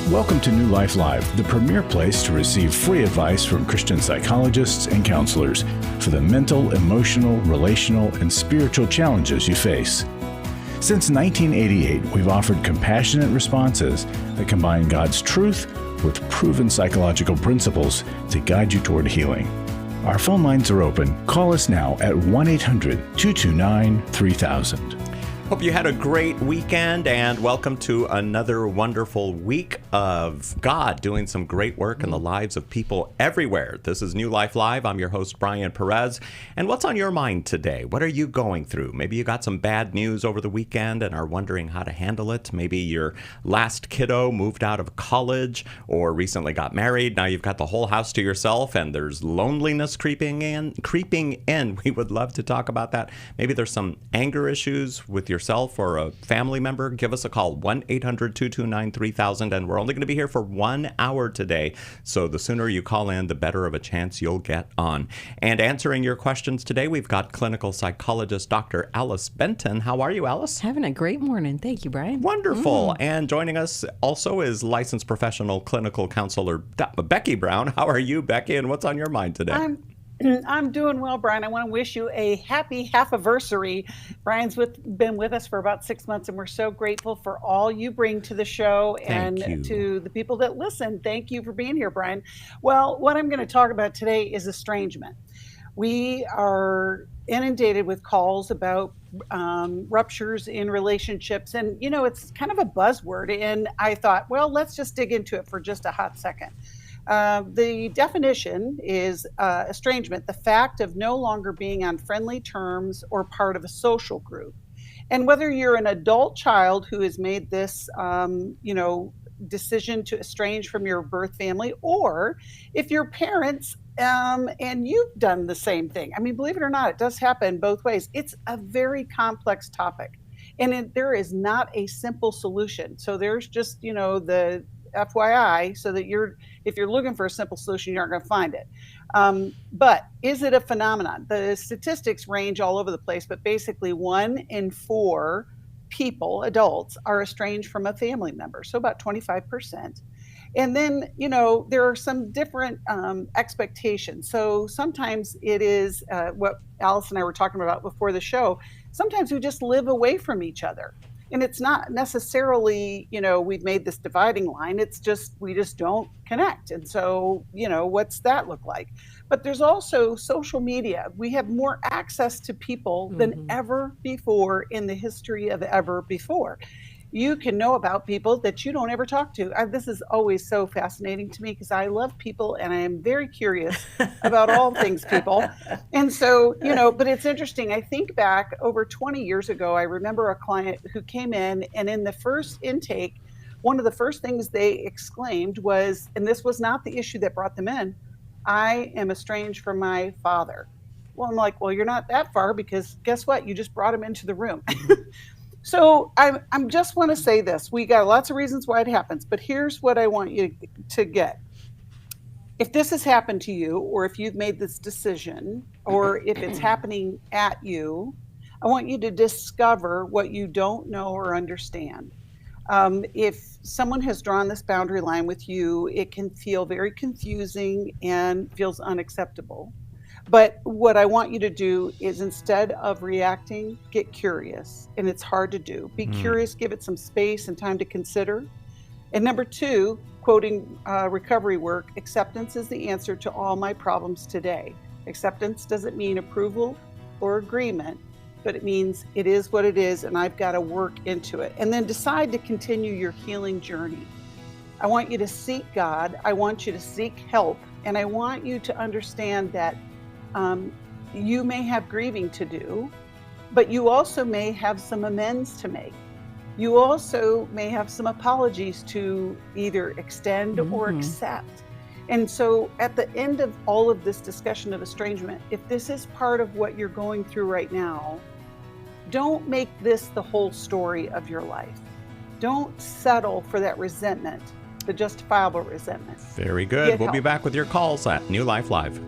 Welcome to New Life Live, the premier place to receive free advice from Christian psychologists and counselors for the mental, emotional, relational, and spiritual challenges you face. Since 1988, we've offered compassionate responses that combine God's truth with proven psychological principles to guide you toward healing. Our phone lines are open. Call us now at 1-800-229-3000. Hope you had a great weekend, and welcome to another wonderful week of God doing some great work in the lives of people everywhere. This is New Life Live. I'm your host, Brian Perez. And what's on your mind today? What are you going through? Maybe you got some bad news over the weekend and are wondering how to handle it. Maybe your last kiddo moved out of college or recently got married. Now you've got the whole house to yourself and there's loneliness creeping in. We would love to talk about that. Maybe there's some anger issues with yourself or a family member. Give us a call, 1-800-229-3000, and we're only going to be here for 1 hour today. So the sooner you call in, the better of a chance you'll get on. And answering your questions today, we've got clinical psychologist Dr. Alice Benton. How are you, Alice? Having a great morning. Thank you, Brian. Wonderful. And joining us also is licensed professional clinical counselor Becky Brown. How are you, Becky, and what's on your mind today? I'm doing well, Brian. I want to wish you a happy half-anniversary. Brian's been with us for about 6 months, and we're so grateful for all you bring to the show and to the people that listen. Thank you for being here, Brian. Well, what I'm going to talk about today is estrangement. We are inundated with calls about ruptures in relationships, and, you know, it's kind of a buzzword, and I thought, well, let's just dig into it for just a hot second. The definition is estrangement, the fact of no longer being on friendly terms or part of a social group. And whether you're an adult child who has made this, decision to estrange from your birth family, or if your parents and you've done the same thing. I mean, believe it or not, it does happen both ways. It's a very complex topic, and there is not a simple solution. So there's just, the FYI, so that if you're looking for a simple solution, you aren't going to find it. But is it a phenomenon? The statistics range all over the place, but basically 1 in 4 people, adults, are estranged from a family member, so about 25%. And then, there are some different expectations. So sometimes it is what Alice and I were talking about before the show. Sometimes we just live away from each other. And it's not necessarily, we've made this dividing line. It's just, we just don't connect. And so, what's that look like? But there's also social media. We have more access to people than ever before in the history of ever before. You can know about people that you don't ever talk to. This is always so fascinating to me because I love people and I am very curious about all things people. And so, but it's interesting. I think back over 20 years ago, I remember a client who came in, and in the first intake, one of the first things they exclaimed was, and this was not the issue that brought them in, "I am estranged from my father." Well, I'm like, well, you're not that far, because guess what? You just brought him into the room. So I just want to say this. We got lots of reasons why it happens, but here's what I want you to get. If this has happened to you, or if you've made this decision, or if it's happening at you, I want you to discover what you don't know or understand. If someone has drawn this boundary line with you, it can feel very confusing and feels unacceptable. But what I want you to do is, instead of reacting, get curious. And it's hard to do. Be curious, give it some space and time to consider. And number 2, quoting recovery work, acceptance is the answer to all my problems today. Acceptance doesn't mean approval or agreement, but it means it is what it is, and I've got to work into it. And then decide to continue your healing journey. I want you to seek God. I want you to seek help. And I want you to understand that you may have grieving to do, but you also may have some amends to make. You also may have some apologies to either extend or accept. And so at the end of all of this discussion of estrangement, if this is part of what you're going through right now, don't make this the whole story of your life. Don't settle for that resentment, the justifiable resentment. Very good. We'll be back with your calls at New Life Live.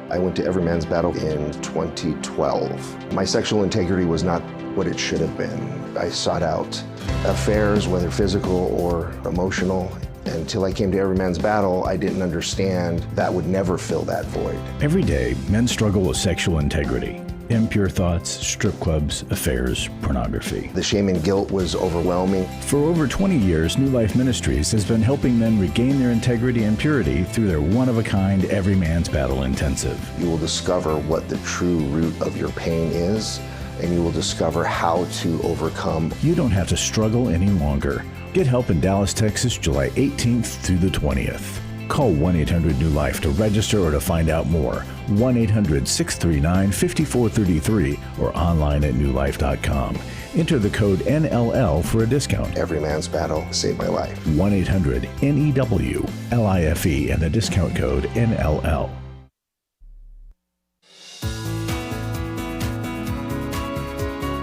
I went to Every Man's Battle in 2012. My sexual integrity was not what it should have been. I sought out affairs, whether physical or emotional. Until I came to Every Man's Battle, I didn't understand that would never fill that void. Every day, men struggle with sexual integrity. Impure thoughts, strip clubs, affairs, pornography. The shame and guilt was overwhelming. For over 20 years, New Life Ministries has been helping men regain their integrity and purity through their one-of-a-kind Every Man's Battle Intensive. You will discover what the true root of your pain is, and you will discover how to overcome. You don't have to struggle any longer. Get help in Dallas, Texas, July 18th through the 20th. Call 1-800-NEW-LIFE to register or to find out more. 1-800-639-5433 or online at newlife.com. Enter the code NLL for a discount. Every Man's Battle saved my life. 1-800-NEWLIFE and the discount code NLL.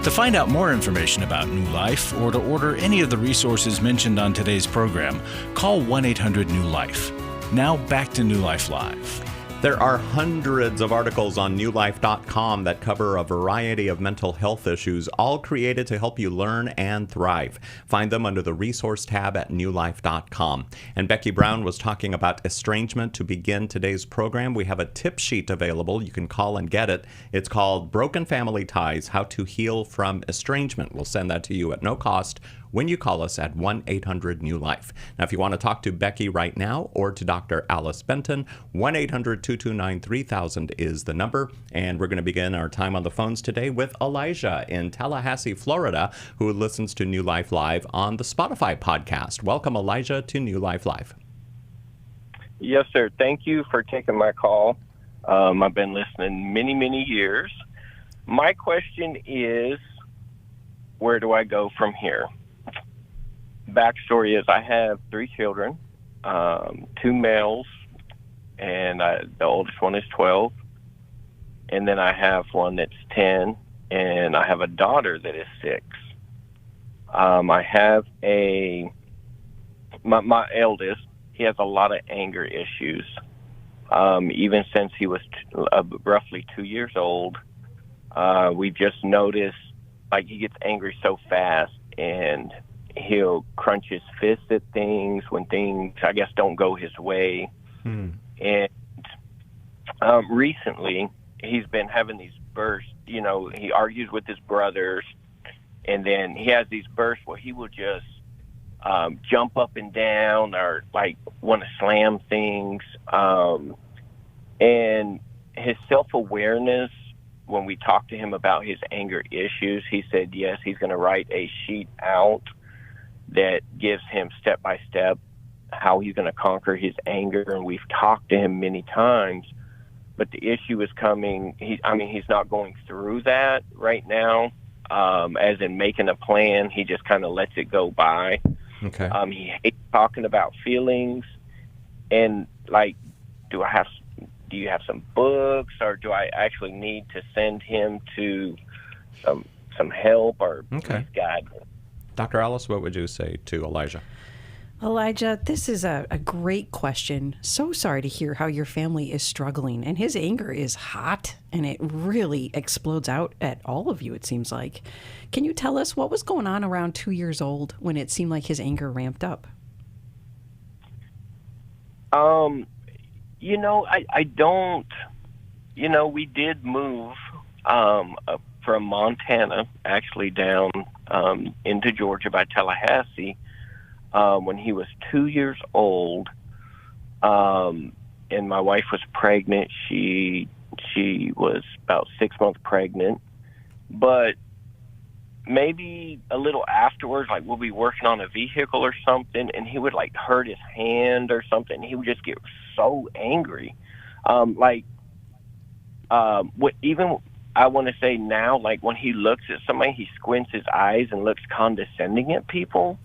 To find out more information about New Life or to order any of the resources mentioned on today's program, call 1-800-NEW-LIFE. Now back to New Life Live. There are hundreds of articles on newlife.com that cover a variety of mental health issues, all created to help you learn and thrive. Find them under the resource tab at newlife.com. And Becky Brown was talking about estrangement to begin today's program. We have a tip sheet available. You can call and get it. It's called Broken Family Ties, How to Heal from Estrangement. We'll send that to you at no cost when you call us at 1-800-NEW-LIFE. Now, if you want to talk to Becky right now or to Dr. Alice Benton, 1-800-229-3000 is the number. And we're going to begin our time on the phones today with Elijah in Tallahassee, Florida, who listens to New Life Live on the Spotify podcast. Welcome, Elijah, to New Life Live. Yes, sir. Thank you for taking my call. I've been listening many, many years. My question is, where do I go from here? Backstory is I have 3 children, 2 males, and the oldest one is 12. And then I have one that's 10, and I have a daughter that is 6. I have my eldest, he has a lot of anger issues. Even since he was roughly 2 years old, we just noticed, like, he gets angry so fast, and he'll crunch his fist at things when things, I guess, don't go his way. And recently, he's been having these bursts. You know, he argues with his brothers, and then he has these bursts where he will just jump up and down or, like, want to slam things. And his self-awareness, when we talked to him about his anger issues, he said, yes, he's going to write a sheet out that gives him step-by-step how he's going to conquer his anger. And we've talked to him many times, but the issue is coming. He's not going through that right now, as in making a plan. He just kind of lets it go by. Okay. He hates talking about feelings. And, like, do you have some books, or do I actually need to send him to some help, or please guide me? Dr. Alice, what would you say to Elijah? Elijah, this is a great question. So sorry to hear how your family is struggling, and his anger is hot, and it really explodes out at all of you, it seems like. Can you tell us what was going on around 2 years old when it seemed like his anger ramped up? You know, I don't, you know, we did move from Montana, actually down into Georgia by Tallahassee when he was 2 years old. And my wife was pregnant. She was about 6 months pregnant. But maybe a little afterwards, like, we'll be working on a vehicle or something, and he would, like, hurt his hand or something. He would just get so angry. Even I want to say now, like, when he looks at somebody, he squints his eyes and looks condescending at people.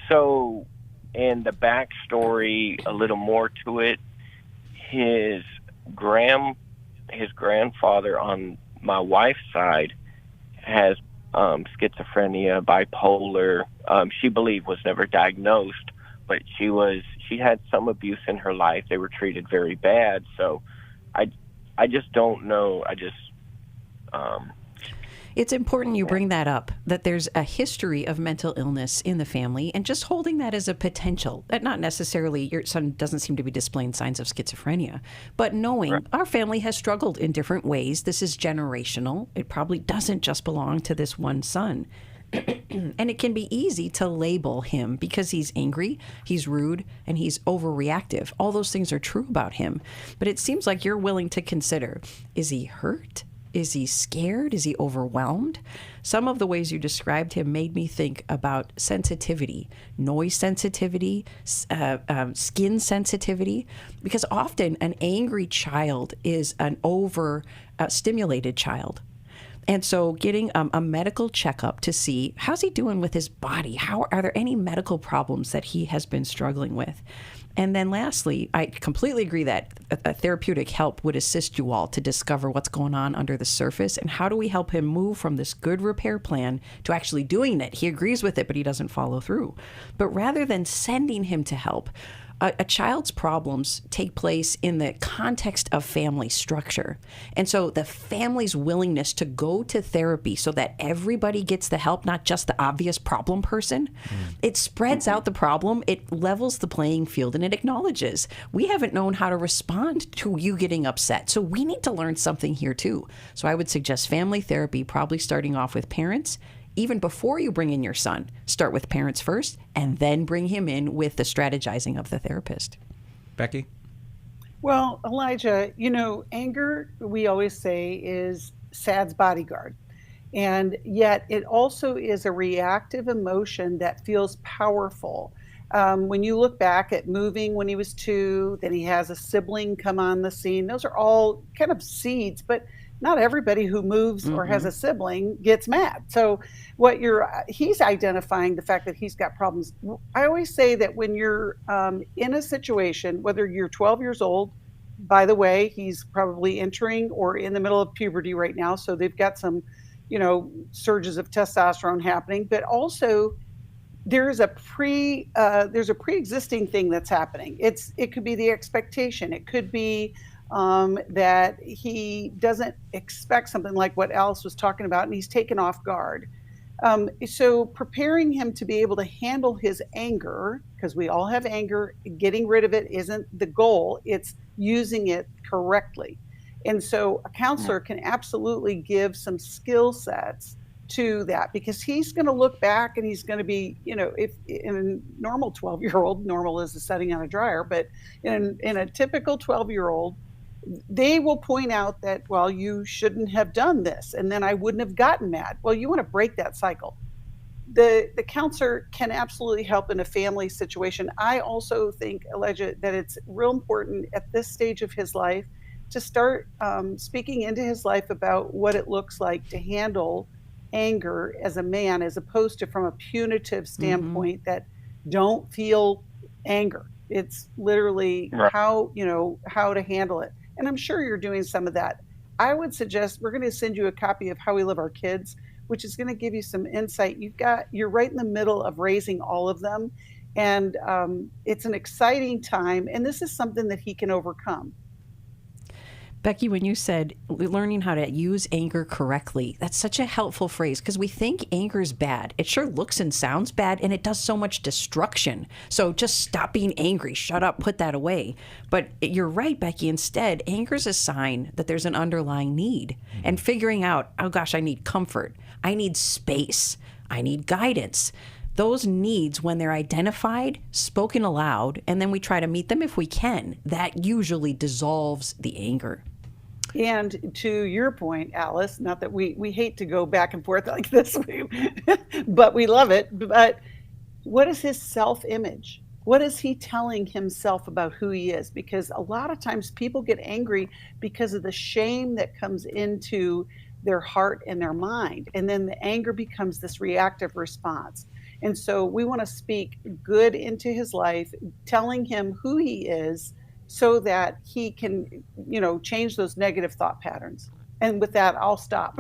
So, and the backstory, a little more to it, his grandfather on my wife's side has schizophrenia, bipolar. She believed was never diagnosed, but she had some abuse in her life. They were treated very bad. So I just don't know. It's important you bring that up, that there's a history of mental illness in the family, and just holding that as a potential, that not necessarily your son doesn't seem to be displaying signs of schizophrenia, but knowing our family has struggled in different ways. This is generational. It probably doesn't just belong to this one son. And it can be easy to label him because he's angry, he's rude, and he's overreactive. All those things are true about him. But it seems like you're willing to consider, is he hurt? Is he scared? Is he overwhelmed? Some of the ways you described him made me think about sensitivity, noise sensitivity, skin sensitivity, because often an angry child is an over-stimulated child. And so getting a medical checkup to see how's he doing with his body? Are there any medical problems that he has been struggling with? And then lastly, I completely agree that a therapeutic help would assist you all to discover what's going on under the surface and how do we help him move from this good repair plan to actually doing it. He agrees with it, but he doesn't follow through. But rather than sending him to help, a child's problems take place in the context of family structure. And so the family's willingness to go to therapy so that everybody gets the help, not just the obvious problem person, it spreads out the problem, it levels the playing field, and it acknowledges we haven't known how to respond to you getting upset. So we need to learn something here too. So I would suggest family therapy, probably starting off with parents. Even before you bring in your son, start with parents first, and then bring him in with the strategizing of the therapist. Becky? Well, Elijah, anger, we always say, is sad's bodyguard. And yet it also is a reactive emotion that feels powerful. When you look back at moving when he was 2, then he has a sibling come on the scene. Those are all kind of seeds, but not everybody who moves or has a sibling gets mad. So he's identifying the fact that he's got problems. I always say that when you're in a situation, whether you're 12 years old, by the way, he's probably entering or in the middle of puberty right now. So they've got some, surges of testosterone happening, but also there's a pre-existing thing that's happening. It could be the expectation. It could be that he doesn't expect something like what Alice was talking about, and he's taken off guard. So preparing him to be able to handle his anger, because we all have anger, getting rid of it isn't the goal, it's using it correctly. And so a counselor can absolutely give some skill sets to that, because he's going to look back and he's going to be, if in a normal 12-year-old, normal is the setting on a dryer, but in a typical 12-year-old, they will point out that, well, you shouldn't have done this, and then I wouldn't have gotten mad. Well, you want to break that cycle. The counselor can absolutely help in a family situation. I also think, Elijah, that it's real important at this stage of his life to start speaking into his life about what it looks like to handle anger as a man, as opposed to from a punitive standpoint that don't feel anger. It's literally how to handle it. And I'm sure you're doing some of that. I would suggest we're going to send you a copy of How We Love Our Kids, which is going to give you some insight. You're right in the middle of raising all of them. And it's an exciting time. And this is something that he can overcome. Becky, when you said learning how to use anger correctly, that's such a helpful phrase, because we think anger is bad. It sure looks and sounds bad, and it does so much destruction. So just stop being angry, shut up, put that away. But you're right, Becky. Instead, anger is a sign that there's an underlying need. And figuring out, oh gosh, I need comfort. I need space. I need guidance. Those needs, when they're identified, spoken aloud, and then we try to meet them if we can, that usually dissolves the anger. And to your point, Alice, not that we hate to go back and forth like this, but we love it. But what is his self-image? What is he telling himself about who he is? Because a lot of times people get angry because of the shame that comes into their heart and their mind. And then the anger becomes this reactive response. And so we want to speak good into his life, telling him who he is, so that he can, change those negative thought patterns. And with that, I'll stop.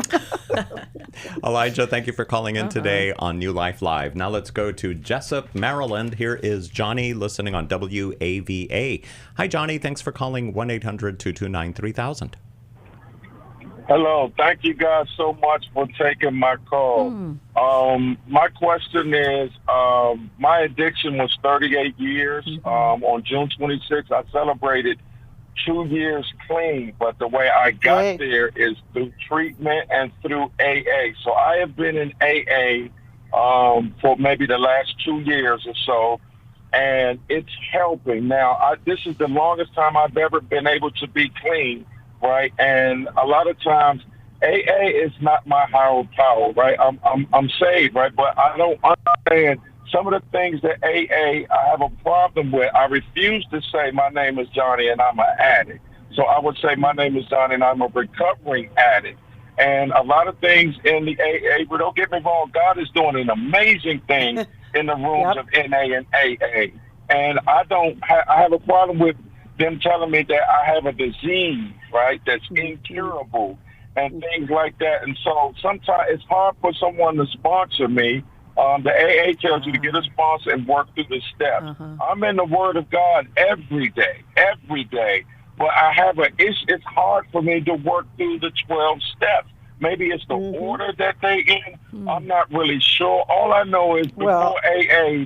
Elijah, thank you for calling in today on New Life Live. Now let's go to Jessup, Maryland. Here is Johnny listening on WAVA. Hi, Johnny. Thanks for calling 1-800-229-3000. Hello. Thank you guys so much for taking my call. My question is, my addiction was 38 years. On June 26th, I celebrated 2 years clean, but the way I got there is through treatment and through AA. So I have been in AA for maybe the last 2 years or so, and it's helping. Now, this is the longest time I've ever been able to be clean, right? And a lot of times, AA is not my higher power, right? I'm saved, right? But I don't understand some of the things that AA I have a problem with. I refuse to say my name is Johnny and I'm an addict. So I would say my name is Johnny and I'm a recovering addict. And a lot of things in the AA, but don't get me wrong, God is doing an amazing thing in the rooms of NA and AA. And I have a problem with them telling me that I have a disease, right, that's incurable and things like that. And so sometimes it's hard for someone to sponsor me. The AA tells you to get a sponsor and work through the steps. I'm in the Word of God every day. But I have it's hard for me to work through the 12 steps. Maybe it's the order that they in. I'm not really sure. All I know is before AA,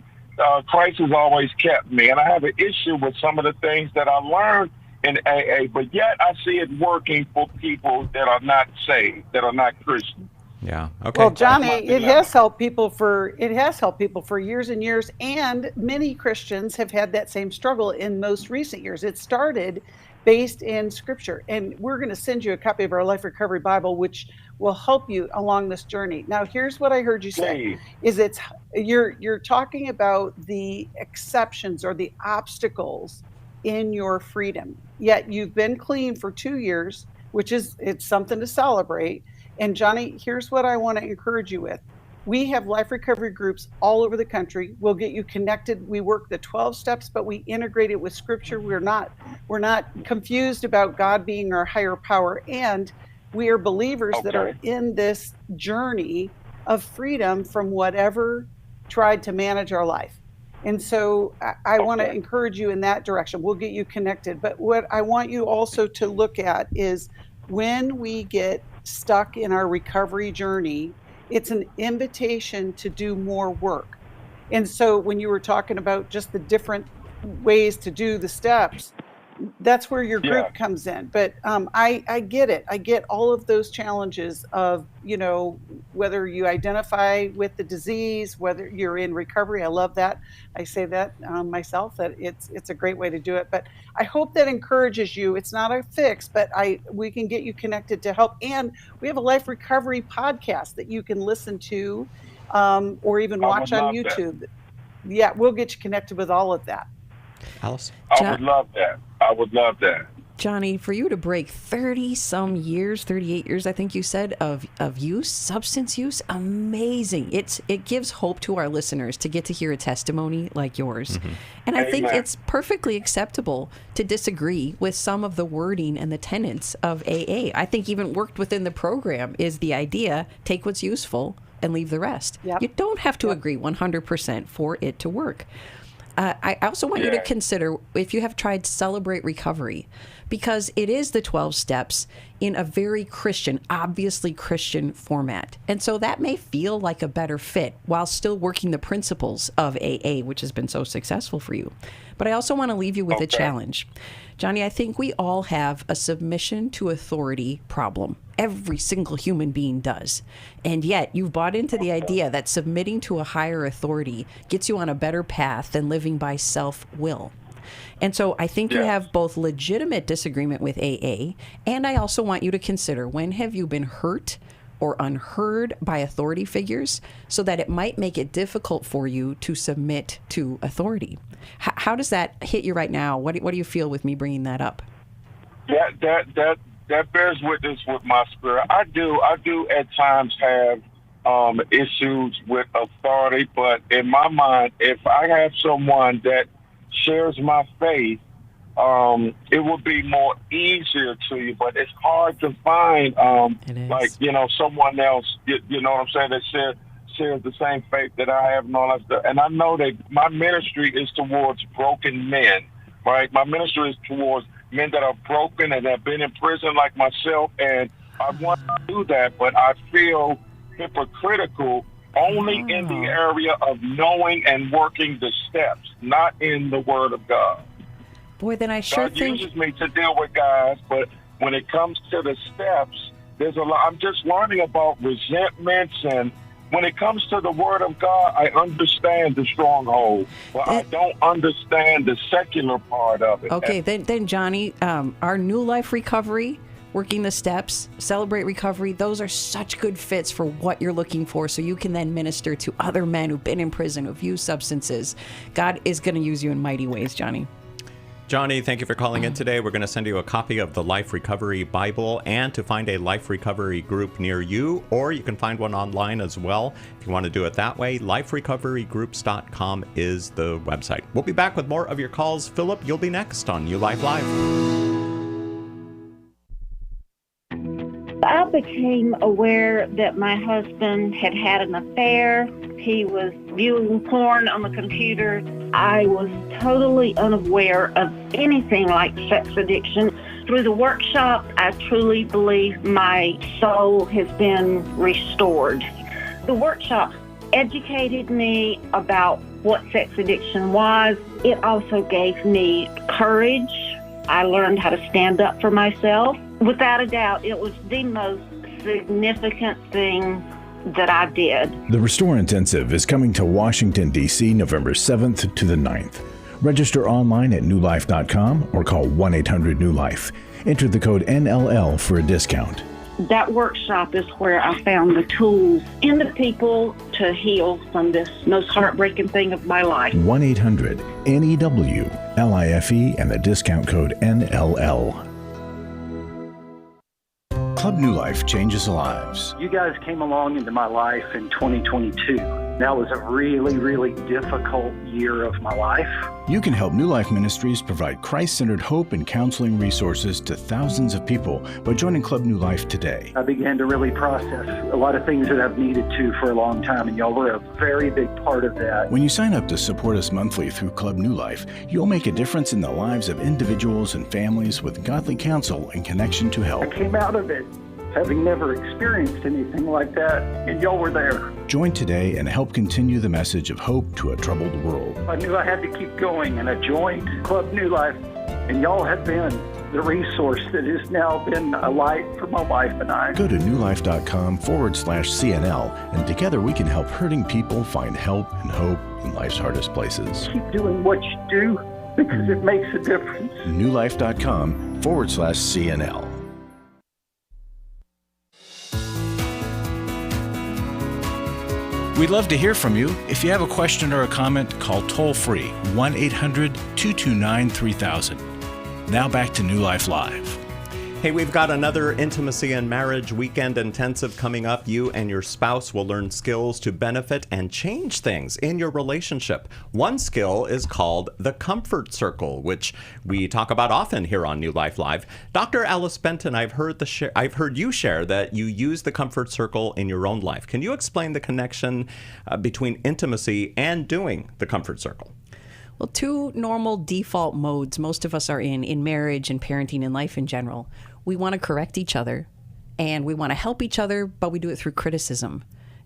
Christ has always kept me. And I have an issue with some of the things that I learned in AA, but yet I see it working for people that are not saved, that are not Christian. Yeah. Okay. Well, Johnny, it has helped people for years and years, and many Christians have had that same struggle in most recent years. It started based in Scripture, and we're going to send you a copy of our Life Recovery Bible, which will help you along this journey. Now, here's what I heard you say: is you're talking about the exceptions or the obstacles in your freedom. Yet you've been clean for 2 years, it's something to celebrate. And Johnny, here's what I want to encourage you with. We have life recovery groups all over the country. We'll get you connected. We work the 12 steps, but we integrate it with Scripture. We're not confused about God being our higher power. And we are believers that are in this journey of freedom from whatever tried to manage our life. And so I want to encourage you in that direction. We'll get you connected. But what I want you also to look at is when we get stuck in our recovery journey, it's an invitation to do more work. And so when you were talking about just the different ways to do the steps, that's where your group comes in. But I get it. I get all of those challenges of, whether you identify with the disease, whether you're in recovery. I love that. I say that myself, that it's a great way to do it. But I hope that encourages you. It's not a fix, but we can get you connected to help. And we have a life recovery podcast that you can listen to or even watch on YouTube. Yeah, we'll get you connected with all of that. Alice? I would love that. Johnny, for you to break 30-some years, 38 years, I think you said, of use, substance use, amazing. It gives hope to our listeners to get to hear a testimony like yours. And I think it's perfectly acceptable to disagree with some of the wording and the tenets of AA. I think even worked within the program is the idea, take what's useful and leave the rest. You don't have to agree 100% for it to work. I also want you to consider if you have tried Celebrate Recovery, because it is the 12 steps in a very Christian, obviously Christian format. And so that may feel like a better fit while still working the principles of AA, which has been so successful for you. But I also want to leave you with a challenge. Johnny, I think we all have a submission to authority problem. Every single human being does. And yet you've bought into the idea that submitting to a higher authority gets you on a better path than living by self-will. And so I think you have both legitimate disagreement with AA, and I also want you to consider, when have you been hurt or unheard by authority figures so that it might make it difficult for you to submit to authority? How does that hit you right now? What do you feel with me bringing that up? That bears witness with my spirit. I do at times have issues with authority, but in my mind, if I have someone that shares my faith, it will be more easier to you. But it's hard to find, someone else, you know what I'm saying, that shares the same faith that I have and all that stuff. And I know that my ministry is towards broken men, right? My ministry is towards men that are broken and have been in prison like myself. And I want to do that, but I feel hypocritical only in the area of knowing and working the steps, not in the Word of God. Boy, then I sure God think... uses me to deal with guys, but when it comes to the steps, there's a lot. I'm just learning about resentments, and when it comes to the Word of God, I understand the stronghold, but I don't understand the secular part of it. Okay, then Johnny, our New Life Recovery, working the steps, Celebrate Recovery, those are such good fits for what you're looking for, so you can then minister to other men who've been in prison, who've used substances. God is going to use you in mighty ways, Johnny. Johnny, thank you for calling in today. We're going to send you a copy of the Life Recovery Bible, and to find a Life Recovery group near you, or you can find one online as well. If you want to do it that way, liferecoverygroups.com is the website. We'll be back with more of your calls. Philip, you'll be next on New Life Live. I became aware that my husband had had an affair. He was viewing porn on the computer. I was totally unaware of anything like sex addiction. Through the workshop, I truly believe my soul has been restored. The workshop educated me about what sex addiction was. It also gave me courage. I learned how to stand up for myself. Without a doubt, it was the most significant thing that I did. The Restore Intensive is coming to Washington, D.C. November 7th to the 9th. Register online at newlife.com or call 1-800-NEW-LIFE. Enter the code NLL for a discount. That workshop is where I found the tools and the people to heal from this most heartbreaking thing of my life. 1-800-NEWLIFE and the discount code NLL. Club New Life changes lives. You guys came along into my life in 2022. That was a really, really difficult year of my life. You can help New Life Ministries provide Christ-centered hope and counseling resources to thousands of people by joining Club New Life today. I began to really process a lot of things that I've needed to for a long time, and y'all were a very big part of that. When you sign up to support us monthly through Club New Life, you'll make a difference in the lives of individuals and families with godly counsel and connection to help. I came out of it having never experienced anything like that, and y'all were there. Join today and help continue the message of hope to a troubled world. I knew I had to keep going, and I joined Club New Life, and y'all have been the resource that has now been a light for my wife and I. Go to newlife.com/CNL, and together we can help hurting people find help and hope in life's hardest places. Keep doing what you do because it makes a difference. newlife.com/CNL. We'd love to hear from you. If you have a question or a comment, call toll-free 1-800-229-3000. Now back to New Life Live. Hey, we've got another Intimacy and Marriage Weekend Intensive coming up. You and your spouse will learn skills to benefit and change things in your relationship. One skill is called the comfort circle, which we talk about often here on New Life Live. Dr. Alice Benton, I've heard you share that you use the comfort circle in your own life. Can you explain the connection between intimacy and doing the comfort circle? Well, two normal default modes most of us are in marriage and parenting and life in general. We want to correct each other and we want to help each other, but we do it through criticism.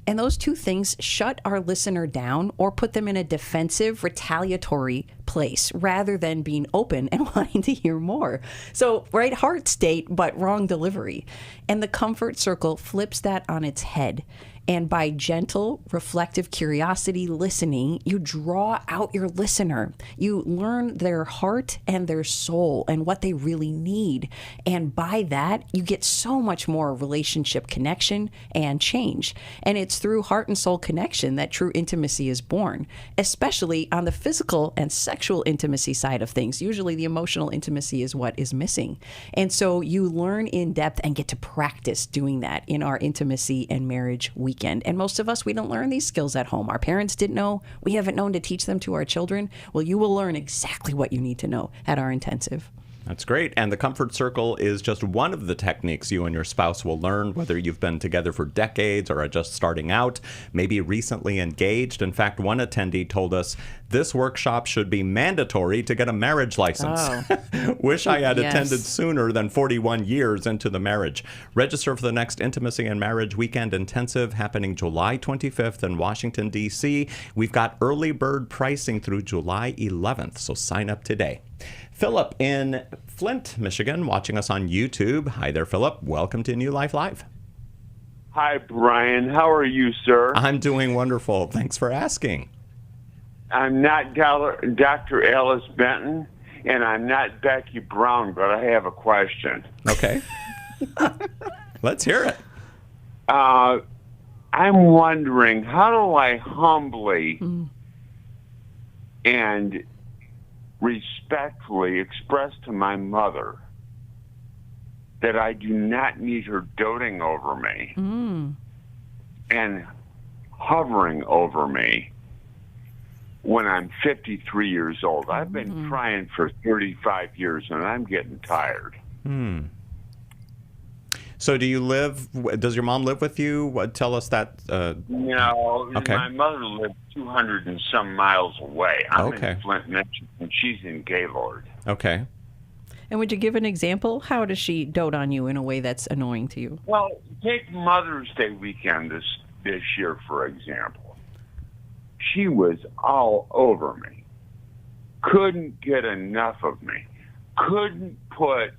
And those two things shut our listener down or put them in a defensive, retaliatory place rather than being open and wanting to hear more. So, right heart state, but wrong delivery. And the comfort circle flips that on its head. And by gentle, reflective curiosity listening, you draw out your listener. You learn their heart and their soul and what they really need. And by that, you get so much more relationship connection and change. And it's through heart and soul connection that true intimacy is born, especially on the physical and sexual intimacy side of things. Usually the emotional intimacy is what is missing. And so you learn in depth and get to practice doing that in our Intimacy and Marriage Weekend. And most of us, we don't learn these skills at home. Our parents didn't know. We haven't known to teach them to our children. Well, you will learn exactly what you need to know at our intensive. That's great. And the comfort circle is just one of the techniques you and your spouse will learn, whether you've been together for decades or are just starting out, maybe recently engaged. In fact, one attendee told us this workshop should be mandatory to get a marriage license. Oh. Wish I had Yes. attended sooner than 41 years into the marriage. Register for the next Intimacy and Marriage Weekend Intensive happening July 25th in Washington, D.C. We've got early bird pricing through July 11th, so sign up today. Philip in Flint, Michigan, watching us on YouTube. Hi there, Philip. Welcome to New Life Live. Hi, Brian. How are you, sir? I'm doing wonderful. Thanks for asking. I'm not Dr. Alice Benton, and I'm not Becky Brown, but I have a question. Okay. Let's hear it. I'm wondering, how do I humbly and respectfully express to my mother that I do not need her doting over me and hovering over me when I'm 53 years old? I've been trying for 35 years, and I'm getting tired. So does your mom live with you? Tell us that. No, Okay. my mother lived 200 and some miles away. I'm Okay. in Flint, Michigan, and she's in Gaylord. Okay. And would you give an example? How does she dote on you in a way that's annoying to you? Well, take Mother's Day weekend this year, for example. She was all over me. Couldn't get enough of me. Couldn't put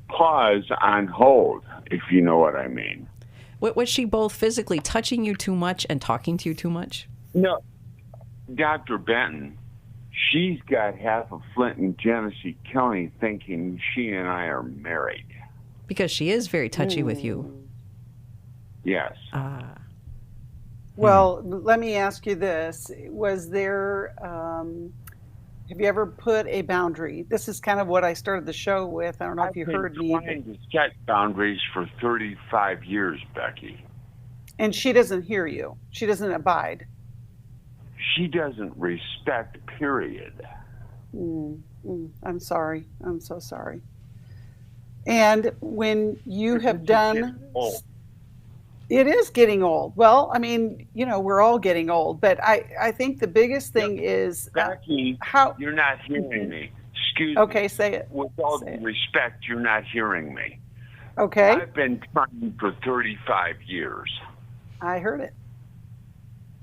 pause on hold, if you know what I mean. Was she both physically touching you too much and talking to you too much? No, Dr. Benton, she's got half of Flint and Genesee County thinking she and I are married. Because she is very touchy with you. Yes. Well, let me ask you this. Was there, have you ever put a boundary? This is kind of what I started the show with. I don't know if you heard me. I've been trying to set boundaries for 35 years, Becky. And she doesn't hear you. She doesn't abide. She doesn't respect, period. I'm sorry. I'm so sorry. And when you have done... It is getting old. Well, I mean, we're all getting old, but I think the biggest thing is Becky, how you're not hearing me. Excuse Okay, me. say it. With all Say due it. respect, you're not hearing me. Okay, I've been trying for 35 years. I heard it.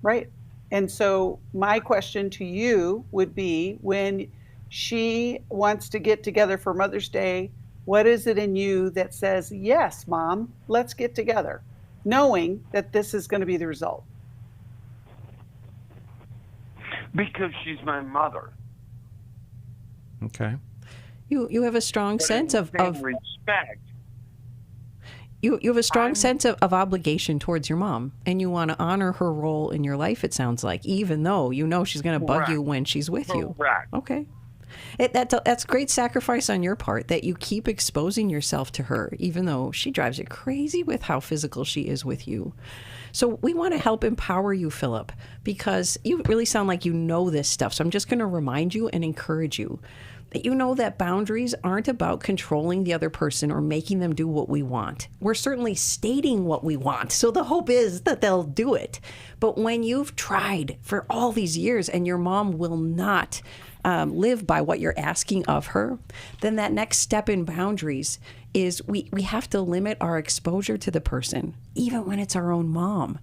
Right. And so my question to you would be, when she wants to get together for Mother's Day, what is it in you that says, yes, Mom, let's get together, knowing that this is going to be the result? Because she's my mother. Okay. You have a strong But sense in the of same respect. you have a strong sense of obligation towards your mom, and you want to honor her role in your life, it sounds like, even though you know she's going to bug you when she's with you. Correct. Okay. That's great sacrifice on your part, that you keep exposing yourself to her, even though she drives you crazy with how physical she is with you. So we want to help empower you, Philip, because you really sound like you know this stuff. So I'm just going to remind you and encourage you that you know that boundaries aren't about controlling the other person or making them do what we want. We're certainly stating what we want, so the hope is that they'll do it. But when you've tried for all these years and your mom will not live by what you're asking of her, then that next step in boundaries is we have to limit our exposure to the person, even when it's our own mom.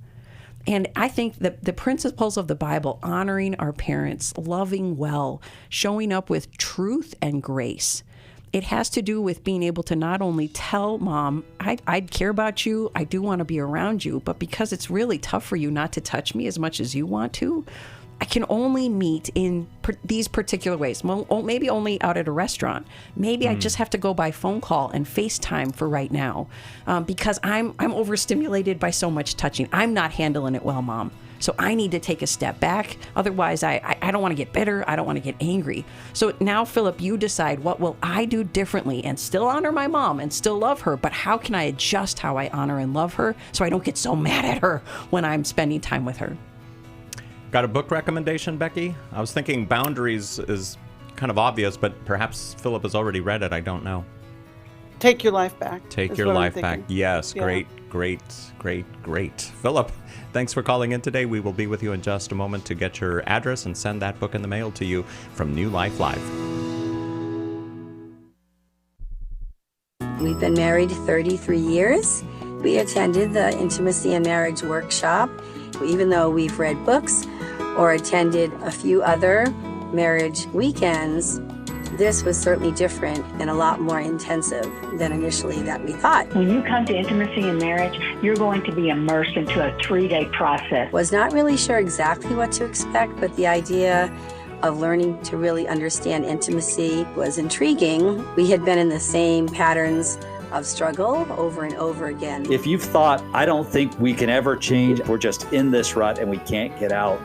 And I think that the principles of the Bible, honoring our parents, loving well, showing up with truth and grace, it has to do with being able to not only tell Mom, I care about you, I do want to be around you, but because it's really tough for you not to touch me as much as you want to, I can only meet in these particular ways. Maybe only out at a restaurant. Maybe I just have to go by phone call and FaceTime for right now, because I'm overstimulated by so much touching. I'm not handling it well, Mom. So I need to take a step back. Otherwise, I don't want to get bitter. I don't want to get angry. So now, Philip, you decide, what will I do differently and still honor my mom and still love her, but how can I adjust how I honor and love her so I don't get so mad at her when I'm spending time with her? Got a book recommendation, Becky? I was thinking boundaries is kind of obvious, but perhaps Philip has already read it. I don't know. Take Your Life Back. Take is Your what I'm Life Back. thinking. Yes, Yeah. great. Philip, thanks for calling in today. We will be with you in just a moment to get your address and send that book in the mail to you from New Life Live. We've been married 33 years. We attended the Intimacy and Marriage workshop. Even though we've read books or attended a few other marriage weekends, this was certainly different and a lot more intensive than initially that we thought. When you come to Intimacy and Marriage, you're going to be immersed into a 3-day process. Was not really sure exactly what to expect, but the idea of learning to really understand intimacy was intriguing. We had been in the same patterns of struggle over and over again. If you've thought, I don't think we can ever change, we're just in this rut and we can't get out,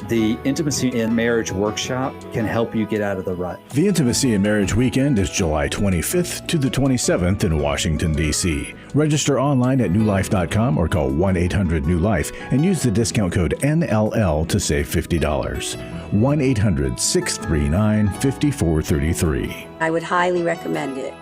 the Intimacy and Marriage workshop can help you get out of the rut. The Intimacy and Marriage Weekend is July 25th to the 27th in Washington, D.C. Register online at newlife.com or call 1-800-NEW-LIFE and use the discount code NLL to save $50. 1-800-639-5433. I would highly recommend it.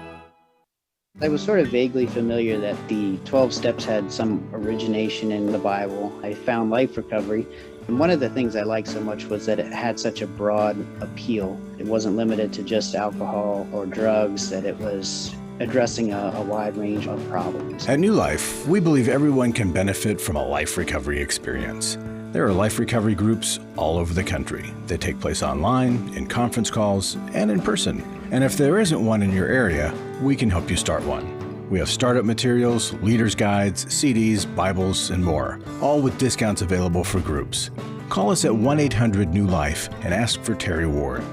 I was sort of vaguely familiar that the 12 steps had some origination in the Bible. I found Life Recovery, and one of the things I liked so much was that it had such a broad appeal. It wasn't limited to just alcohol or drugs, that it was addressing a wide range of problems. At New Life, we believe everyone can benefit from a life recovery experience. There are life recovery groups all over the country. They take place online, in conference calls, and in person. And if there isn't one in your area, we can help you start one. We have startup materials, leaders' guides, CDs, Bibles, and more, all with discounts available for groups. Call us at 1-800-NEW-LIFE and ask for Terry Ward.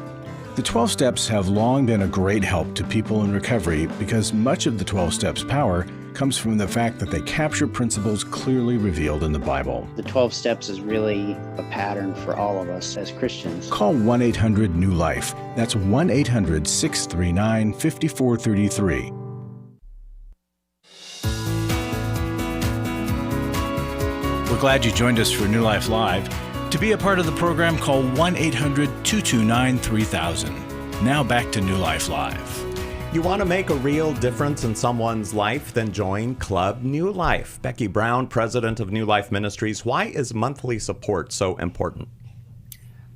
The 12 Steps have long been a great help to people in recovery because much of the 12 Steps' power comes from the fact that they capture principles clearly revealed in the Bible. The 12 steps is really a pattern for all of us as Christians. Call 1-800-NEW-LIFE. That's 1-800-639-5433. We're glad you joined us for New Life Live. To be a part of the program, call 1-800-229-3000. Now back to New Life Live. You want to make a real difference in someone's life? Then join Club New Life. Becky Brown, president of New Life Ministries. Why is monthly support so important?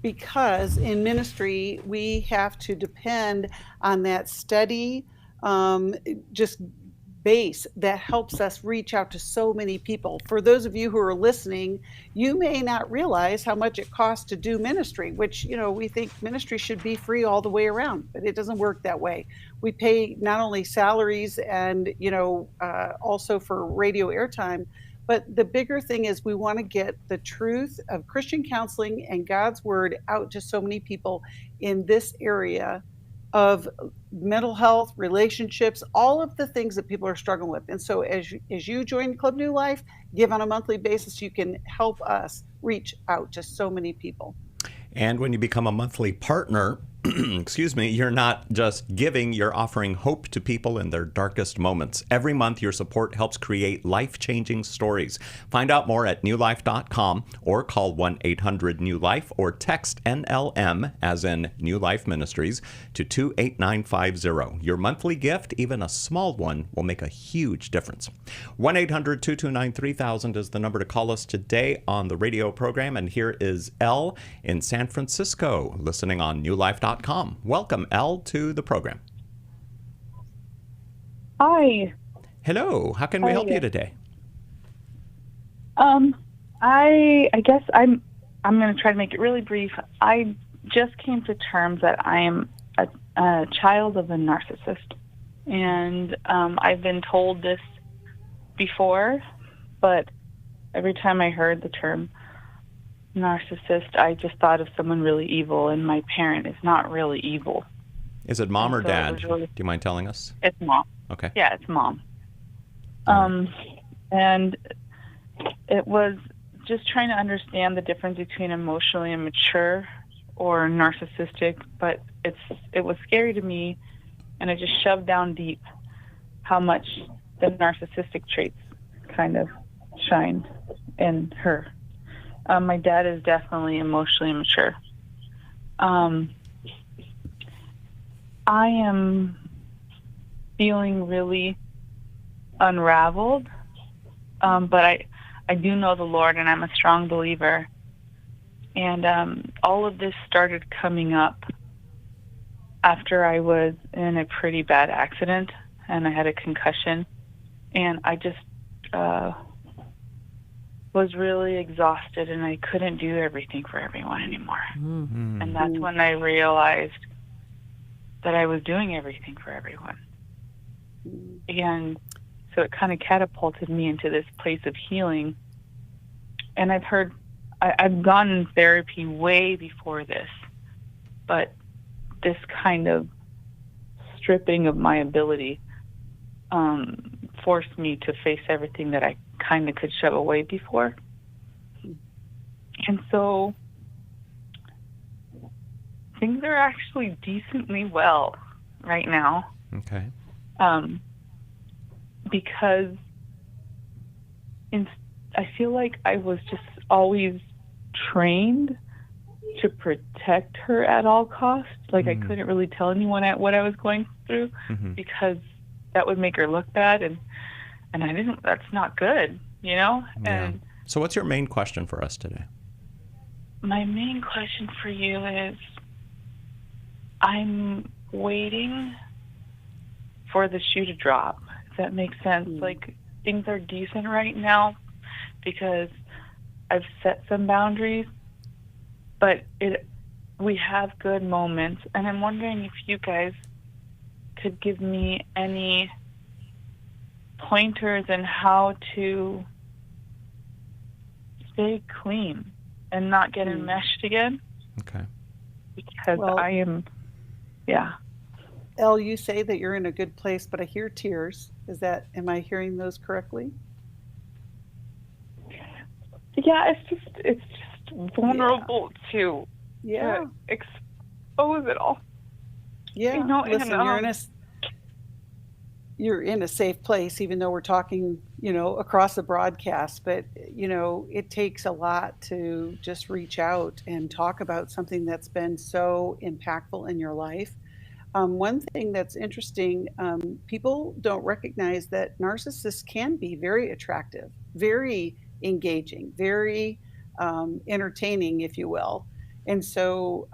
Because in ministry, we have to depend on that steady, just base that helps us reach out to so many people. For those of you who are listening, you may not realize how much it costs to do ministry, which, we think ministry should be free all the way around, but it doesn't work that way. We pay not only salaries and, also for radio airtime, but the bigger thing is we want to get the truth of Christian counseling and God's word out to so many people in this area of mental health, relationships, all of the things that people are struggling with. And so as you join Club New Life, give on a monthly basis, you can help us reach out to so many people. And when you become a monthly partner, you're not just giving, you're offering hope to people in their darkest moments. Every month, your support helps create life-changing stories. Find out more at newlife.com or call 1-800-NEW-LIFE or text NLM, as in New Life Ministries, to 28950. Your monthly gift, even a small one, will make a huge difference. 1-800-229-3000 is the number to call us today on the radio program. And here is Elle in San Francisco, listening on newlife.com. Welcome, Elle, to the program. Hi. Hello. How can we help you today? I guess I'm going to try to make it really brief. I just came to terms that I am a child of a narcissist, and I've been told this before, but every time I heard the term narcissist, I just thought of someone really evil, and my parent is not really evil. Is it mom or So dad? it was really- Do you mind telling us? It's mom. Okay. Yeah, it's mom. And it was just trying to understand the difference between emotionally immature or narcissistic, but it was scary to me, and I just shoved down deep how much the narcissistic traits kind of shine in her. My dad is definitely emotionally immature. I am feeling really unraveled, but I do know the Lord, and I'm a strong believer. And all of this started coming up after I was in a pretty bad accident, and I had a concussion, and I just was really exhausted, and I couldn't do everything for everyone anymore. Mm-hmm. And that's when I realized that I was doing everything for everyone. And so it kind of catapulted me into this place of healing. And I've gone in therapy way before this, but this kind of stripping of my ability forced me to face everything that I kind of could shove away before. And so things are actually decently well right now. Okay. Because I feel like I was just always trained to protect her at all costs. Like I couldn't really tell anyone what I was going through because that would make her look bad, and I didn't. That's not good, you know. Yeah. And so, what's your main question for us today? my main question for you is, I'm waiting for the shoe to drop. If that makes sense. Like things are decent right now because I've set some boundaries, but we have good moments, and I'm wondering if you guys could give me any pointers on how to stay clean and not get enmeshed again. Okay. Because Well, I am, yeah. Elle, you say that you're in a good place, but I hear tears. Am I hearing those correctly? Yeah, it's just vulnerable to expose it all. Yeah, You know, listen, and, you're in a safe place, even though we're talking, across the broadcast. But, it takes a lot to just reach out and talk about something that's been so impactful in your life. One thing that's interesting, people don't recognize that narcissists can be very attractive, very engaging, very entertaining, if you will. And so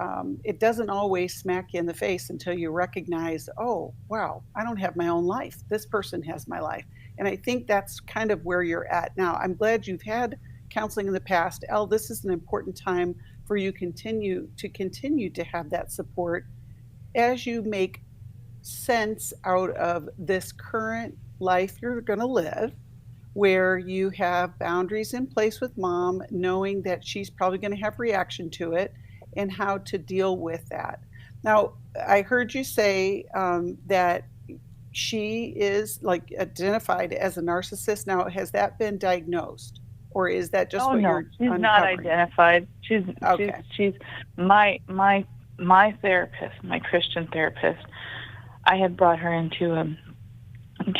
it doesn't always smack you in the face until you recognize, oh, wow, I don't have my own life. This person has my life. And I think that's kind of where you're at now. I'm glad you've had counseling in the past. Elle, this is an important time for you to continue to have that support as you make sense out of this current life you're going to live, where you have boundaries in place with mom, knowing that she's probably going to have reaction to it, and how to deal with that. Now, I heard you say that she is identified as a narcissist. Now, has that been diagnosed, or is that just what you're she's uncovering? not identified. She's my therapist, my Christian therapist. I had brought her into a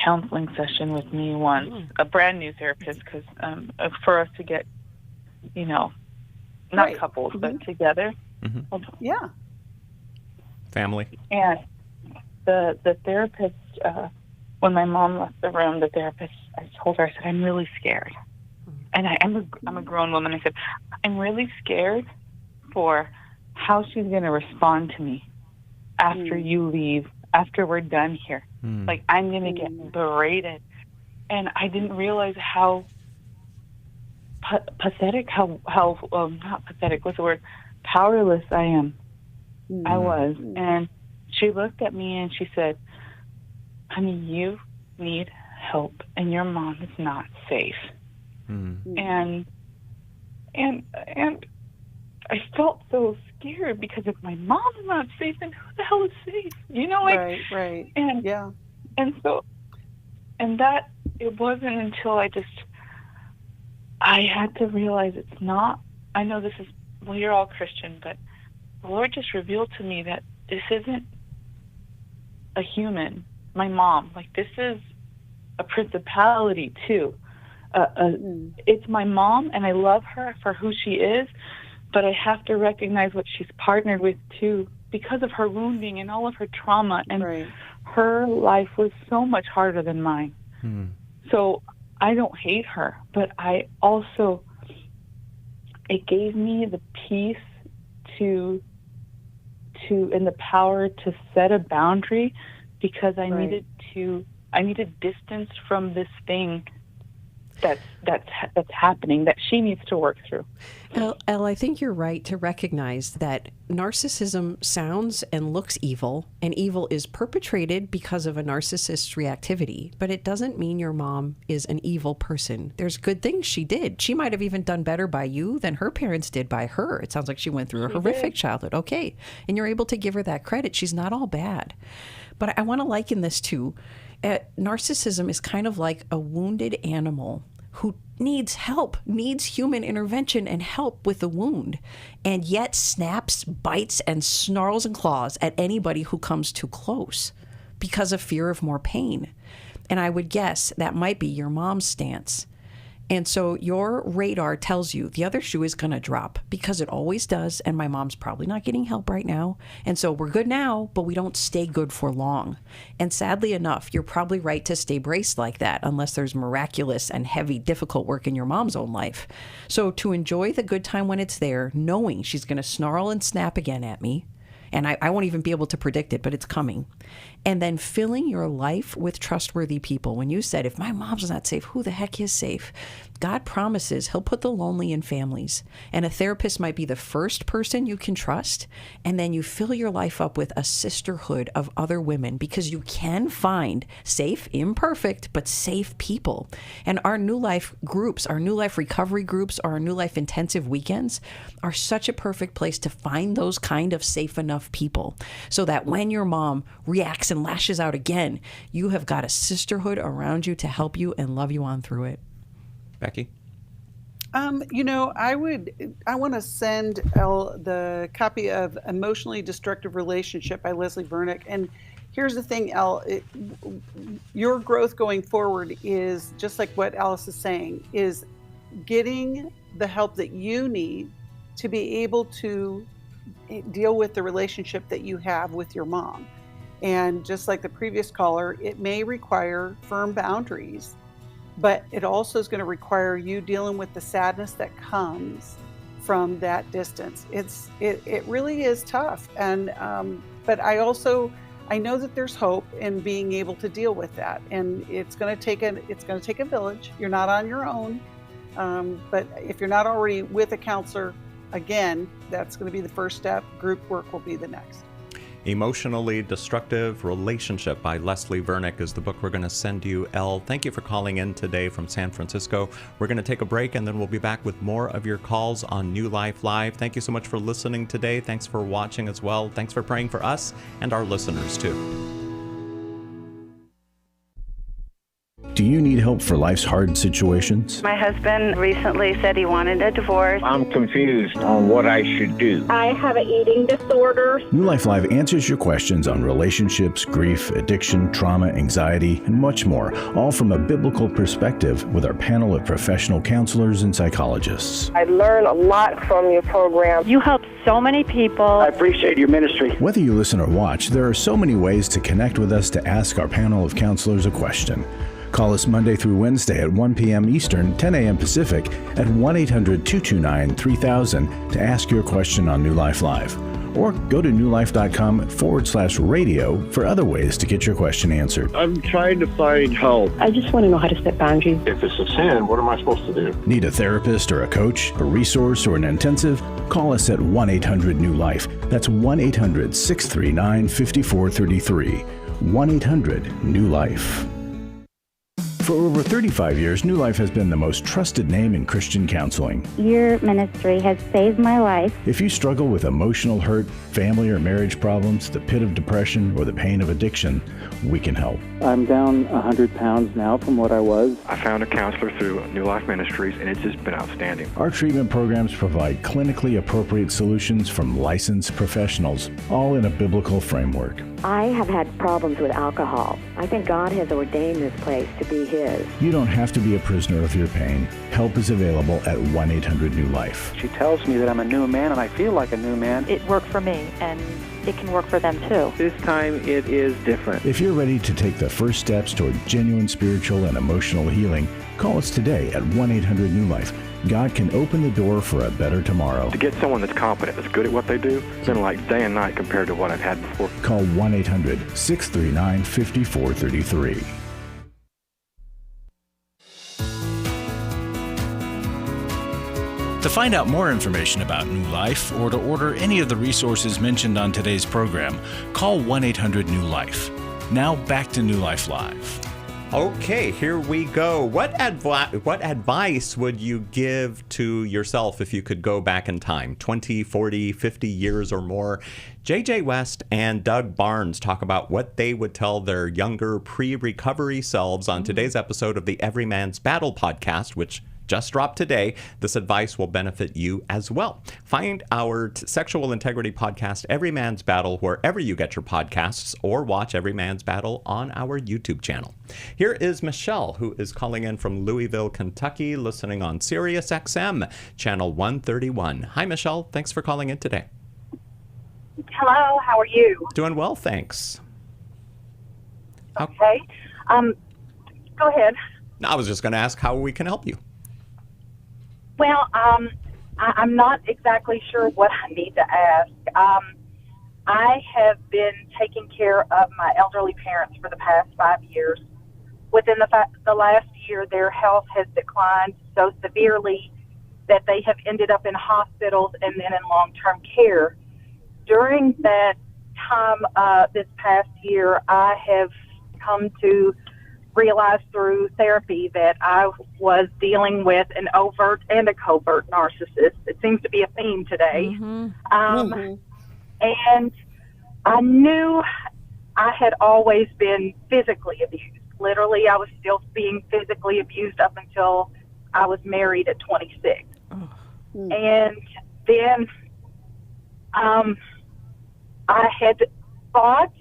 counseling session with me once, a brand new therapist, because for us to get, not couples, but together. Yeah. Family. And the therapist, when my mom left the room, the therapist, I told her, I said, I'm really scared. And I'm a grown woman. I said, I'm really scared for how she's going to respond to me after you leave, after we're done here. Like, I'm going to get berated. And I didn't realize how pathetic, not pathetic, what's the word? Powerless I am. I was. And she looked at me and she said, honey, you need help and your mom is not safe. And I felt so scared because if my mom's not safe, then who the hell is safe? Right. And yeah. And so, that it wasn't until I had to realize it's not. I know this is, you're all Christian, but the Lord just revealed to me that this isn't a human, my mom. Like, this is a principality too. It's my mom, and I love her for who she is, but I have to recognize what she's partnered with too, because of her wounding and all of her trauma. And her life was so much harder than mine. So I don't hate her, but I also, it gave me the peace to and the power to set a boundary, because I needed distance from this thing that's happening that she needs to work through. Elle, I think you're right to recognize that narcissism sounds and looks evil, and evil is perpetrated because of a narcissist's reactivity, but it doesn't mean your mom is an evil person. There's good things she did. She might have even done better by you than her parents did by her. It sounds like she went through a horrific childhood. Okay. And you're able to give her that credit. She's not all bad. But I want to liken this to narcissism is kind of like a wounded animal who needs help, needs human intervention and help with the wound, and yet snaps, bites, and snarls and claws at anybody who comes too close because of fear of more pain. And I would guess that might be your mom's stance. And so your radar tells you the other shoe is going to drop, because it always does, and my mom's probably not getting help right now. And so we're good now, but we don't stay good for long. And sadly enough, you're probably right to stay braced like that unless there's miraculous and heavy, difficult work in your mom's own life. So to enjoy the good time when it's there, knowing she's going to snarl and snap again at me, and I won't even be able to predict it, but it's coming. And then filling your life with trustworthy people. When you said, if my mom's not safe, who the heck is safe? God promises he'll put the lonely in families. And a therapist might be the first person you can trust. And then you fill your life up with a sisterhood of other women, because you can find safe, imperfect, but safe people. And our New Life groups, our New Life recovery groups, our New Life intensive weekends are such a perfect place to find those kind of safe enough people, so that when your mom reacts and lashes out again, you have got a sisterhood around you to help you and love you on through it. Becky? I want to send Elle the copy of Emotionally Destructive Relationship by 𝑳𝒊𝒄𝒄. And here's the thing, Elle, your growth going forward is just like what Alice is saying, is getting the help that you need to be able to deal with the relationship that you have with your mom. And just like the previous caller, it may require firm boundaries, but it also is going to require you dealing with the sadness that comes from that distance. It really is tough. And but I know that there's hope in being able to deal with that. And it's going to take a village. You're not on your own. But if you're not already with a counselor, again, that's going to be the first step. Group work will be the next. Emotionally Destructive Relationship by 𝑳𝒊𝒄𝒄 is the book we're going to send you. Elle, thank you for calling in today from San Francisco. We're going to take a break, and then we'll be back with more of your calls on New Life Live. Thank you so much for listening today. Thanks for watching as well. Thanks for praying for us and our listeners too. Do you need help for life's hard situations? My husband recently said he wanted a divorce. I'm confused on what I should do. I have an eating disorder. New Life Live answers your questions on relationships, grief, addiction, trauma, anxiety, and much more, all from a biblical perspective with our panel of professional counselors and psychologists. I learn a lot from your program. You help so many people. I appreciate your ministry. Whether you listen or watch, there are so many ways to connect with us to ask our panel of counselors a question. Call us Monday through Wednesday at 1 p.m. Eastern, 10 a.m. Pacific at 1-800-229-3000 to ask your question on New Life Live. Or go to newlife.com/radio for other ways to get your question answered. I'm trying to find help. I just want to know how to set boundaries. If it's a sin, what am I supposed to do? Need a therapist or a coach, a resource, or an intensive? Call us at 1-800-NEW-LIFE. That's 1-800-639-5433. 1-800-NEW-LIFE. For over 35 years, New Life has been the most trusted name in Christian counseling. Your ministry has saved my life. If you struggle with emotional hurt, family or marriage problems, the pit of depression, or the pain of addiction, we can help. I'm down 100 pounds now from what I was. I found a counselor through New Life Ministries, and it's just been outstanding. Our treatment programs provide clinically appropriate solutions from licensed professionals, all in a biblical framework. I have had problems with alcohol. I think God has ordained this place to be His is. You don't have to be a prisoner of your pain. Help is available at 1-800-NEW-LIFE. She tells me that I'm a new man, and I feel like a new man. It worked for me, and it can work for them too. This time it is different. If you're ready to take the first steps toward genuine spiritual and emotional healing, call us today at 1-800-NEW-LIFE. God can open the door for a better tomorrow. To get someone that's competent, that's good at what they do, it's been like day and night compared to what I've had before. Call 1-800-639-5433. To find out more information about New Life or to order any of the resources mentioned on today's program, call 1-800-NEW-LIFE. Now back to New Life Live. Okay, here we go. What advice would you give to yourself if you could go back in time, 20, 40, 50 years or more? J.J. West and Doug Barnes talk about what they would tell their younger pre-recovery selves on today's episode of the Every Man's Battle podcast, which just dropped today. This advice will benefit you as well. Find our Sexual Integrity podcast, Every Man's Battle, wherever you get your podcasts, or watch Every Man's Battle on our YouTube channel. Here is Michelle, who is calling in from Louisville, Kentucky, listening on Sirius XM, channel 131. Hi, Michelle. Thanks for calling in today. Hello. How are you? Doing well, thanks. Okay. Go ahead. I was just going to ask how we can help you. Well, I'm not exactly sure what I need to ask. I have been taking care of my elderly parents for the past 5 years. Within the last year, their health has declined so severely that they have ended up in hospitals and then in long-term care. During that time, this past year, I have come to realized through therapy that I was dealing with an overt and a covert narcissist. It seems to be a theme today. And I knew I had always been physically abused. Literally, I was still being physically abused up until I was married at 26. And then I had thought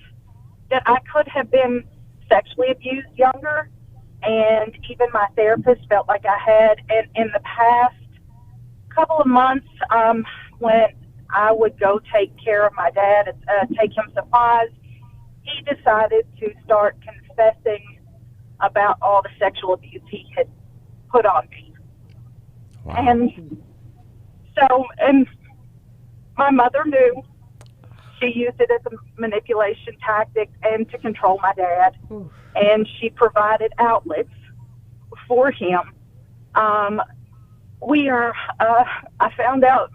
that I could have been sexually abused younger, and even my therapist felt like I had. And in the past couple of months, when I would go take care of my dad, take him supplies, he decided to start confessing about all the sexual abuse he had put on me. Wow. And my mother knew. She used it as a manipulation tactic and to control my dad. And she provided outlets for him. I found out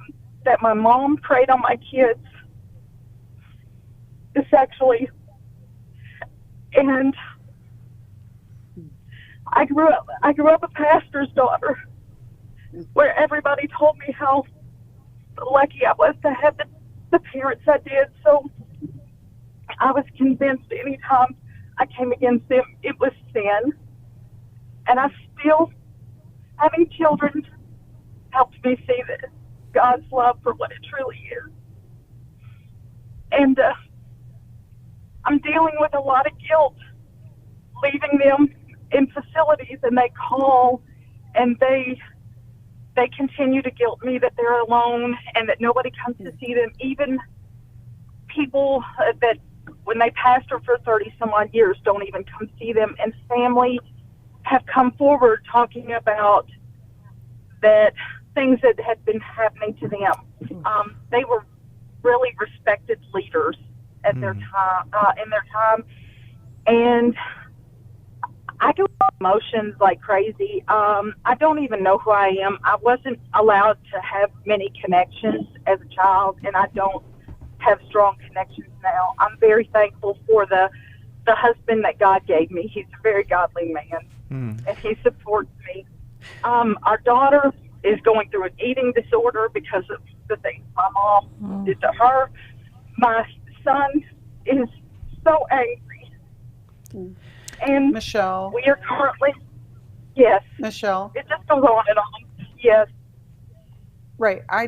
that my mom preyed on my kids sexually. And I grew up a pastor's daughter, where everybody told me how lucky I was to have the parents I did. So I was convinced anytime I came against them, it was sin. And I still, having children helped me see that God's love for what it truly is. And I'm dealing with a lot of guilt, leaving them in facilities, and they call and they continue to guilt me that they're alone and that nobody comes to see them. Even people that, when they pastor for 30-some-odd years, don't even come see them. And family have come forward talking about that things that had been happening to them. They were really respected leaders at their time, in their time. And I go through emotions like crazy. I don't even know who I am. I wasn't allowed to have many connections as a child, and I don't have strong connections now. I'm very thankful for the husband that God gave me. He's a very godly man, and he supports me. Our daughter is going through an eating disorder because of the things my mom did to her. My son is so angry. And Michelle, we are currently, yes. Michelle, it just goes on and on. Yes. Right. I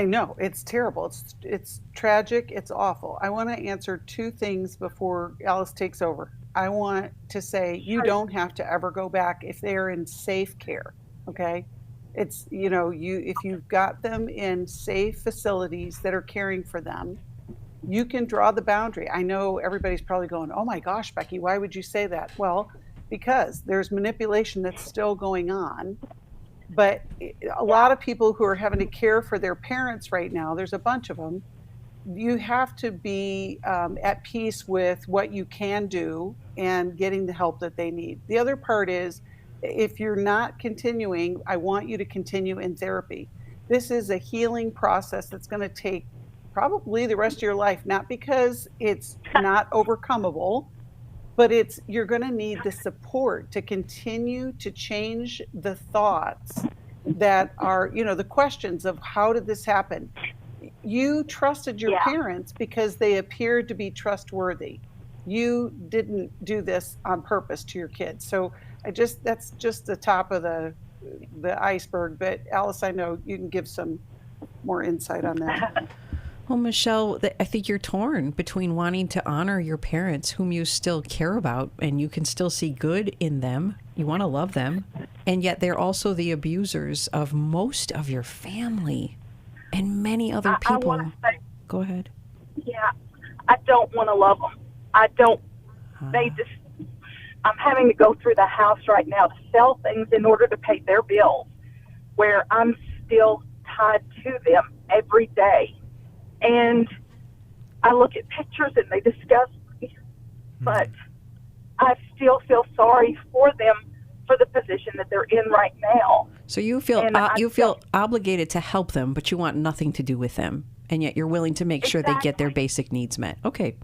know it's terrible. It's tragic. It's awful. I want to answer two things before Alice takes over. I want to say you don't have to ever go back if they're in safe care. Okay. It's, if you've got them in safe facilities that are caring for them, you can draw the boundary. I know everybody's probably going, oh my gosh, Becky, why would you say that? Well, because there's manipulation that's still going on. But a lot of people who are having to care for their parents right now, there's a bunch of them, you have to be at peace with what you can do and getting the help that they need. The other part is, if you're not continuing, I want you to continue in therapy. This is a healing process that's going to take probably the rest of your life, not because it's not overcomeable, but you're going to need the support to continue to change the thoughts that are, the questions of how did this happen? You trusted your parents because they appeared to be trustworthy. You didn't do this on purpose to your kids. So that's just the top of the iceberg. But Alice, I know you can give some more insight on that. Well, Michelle, I think you're torn between wanting to honor your parents, whom you still care about, and you can still see good in them. You want to love them. And yet they're also the abusers of most of your family and many other people. I want to say, go ahead. Yeah, I don't want to love them. I don't. I'm having to go through the house right now to sell things in order to pay their bills, where I'm still tied to them every day. And I look at pictures and they disgust me, but I still feel sorry for them for the position that they're in right now. So you feel obligated to help them, but you want nothing to do with them, and yet you're willing to make sure they get their basic needs met. Okay.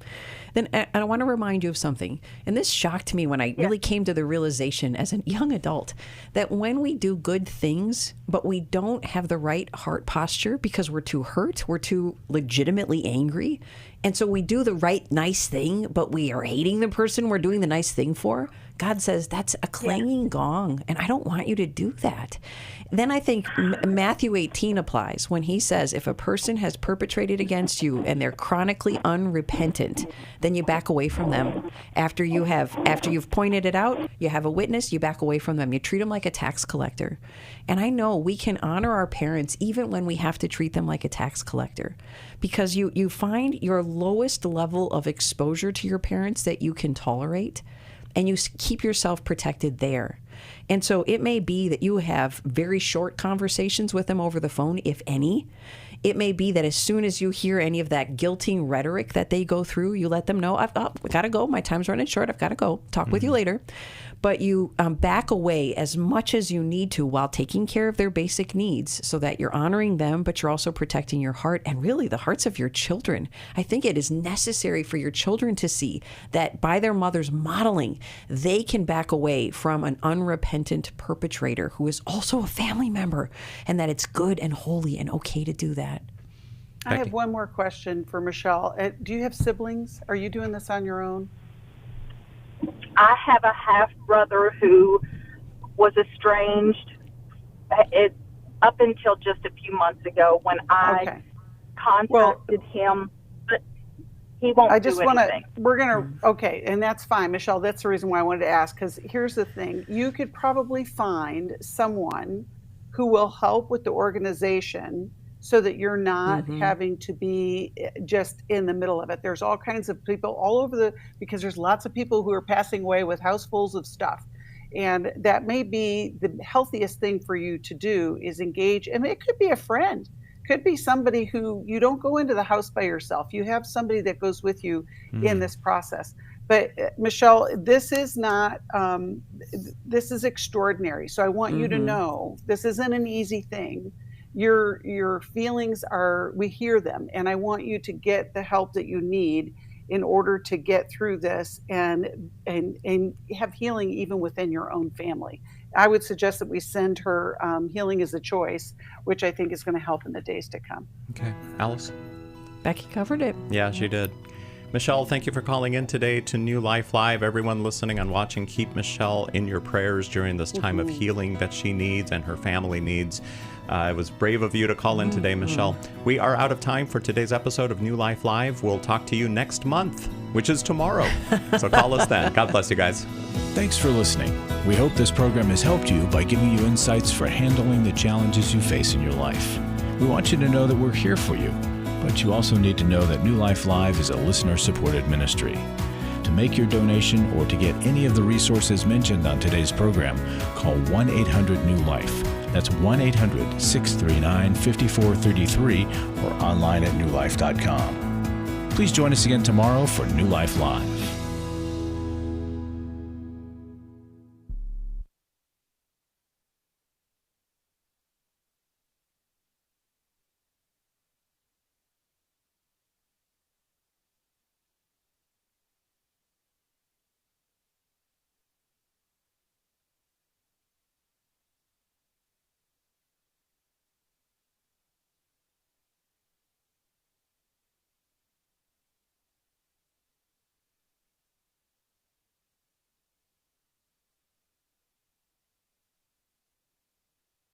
Then I want to remind you of something, and this shocked me when I really came to the realization as a young adult that when we do good things, but we don't have the right heart posture because we're too hurt, we're too legitimately angry, and so we do the right nice thing, but we are hating the person we're doing the nice thing for, God says that's a clanging gong, and I don't want you to do that. Then I think Matthew 18 applies when he says if a person has perpetrated against you and they're chronically unrepentant, then you back away from them. After you've pointed it out, you have a witness, you back away from them. You treat them like a tax collector. And I know we can honor our parents even when we have to treat them like a tax collector, because you find your lowest level of exposure to your parents that you can tolerate, and you keep yourself protected there. And so it may be that you have very short conversations with them over the phone, if any. It may be that as soon as you hear any of that guilting rhetoric that they go through, you let them know, I've got to go. My time's running short. I've got to go. Talk with you later. But you back away as much as you need to while taking care of their basic needs so that you're honoring them, but you're also protecting your heart and really the hearts of your children. I think it is necessary for your children to see that by their mother's modeling, they can back away from an unrepentant perpetrator who is also a family member, and that it's good and holy and okay to do that. I have one more question for Michelle. Do you have siblings? Are you doing this on your own? I have a half brother who was estranged up until just a few months ago when I contacted him, but he won't do anything. Okay, and that's fine, Michelle. That's the reason why I wanted to ask, because here's the thing. You could probably find someone who will help with the organization so that you're not having to be just in the middle of it. There's all kinds of people all over because there's lots of people who are passing away with housefuls of stuff. And that may be the healthiest thing for you to do is engage. And it could be a friend, could be somebody who you don't go into the house by yourself. You have somebody that goes with you in this process. But Michelle, this is not, this is extraordinary. So I want you to know this isn't an easy thing. Your feelings we hear them, and I want you to get the help that you need in order to get through this and have healing even within your own family. I would suggest that we send her Healing is a Choice, which I think is going to help in the days to come. Okay. Alice? Becky covered it. Yeah, she did. Michelle, thank you for calling in today to New Life Live. Everyone listening and watching, keep Michelle in your prayers during this time of healing that she needs and her family needs. It was brave of you to call in today, Michelle. We are out of time for today's episode of New Life Live. We'll talk to you next month. which is tomorrow. So call us then. God bless you guys. Thanks for listening. We hope this program has helped you by giving you insights for handling the challenges you face in your life. We want you to know that we're here for you, but you also need to know that New Life Live is a listener-supported ministry. To make your donation or to get any of the resources mentioned on today's program, call 1-800-NEW-LIFE. That's 1-800-639-5433 or online at newlife.com. Please join us again tomorrow for New Life Live.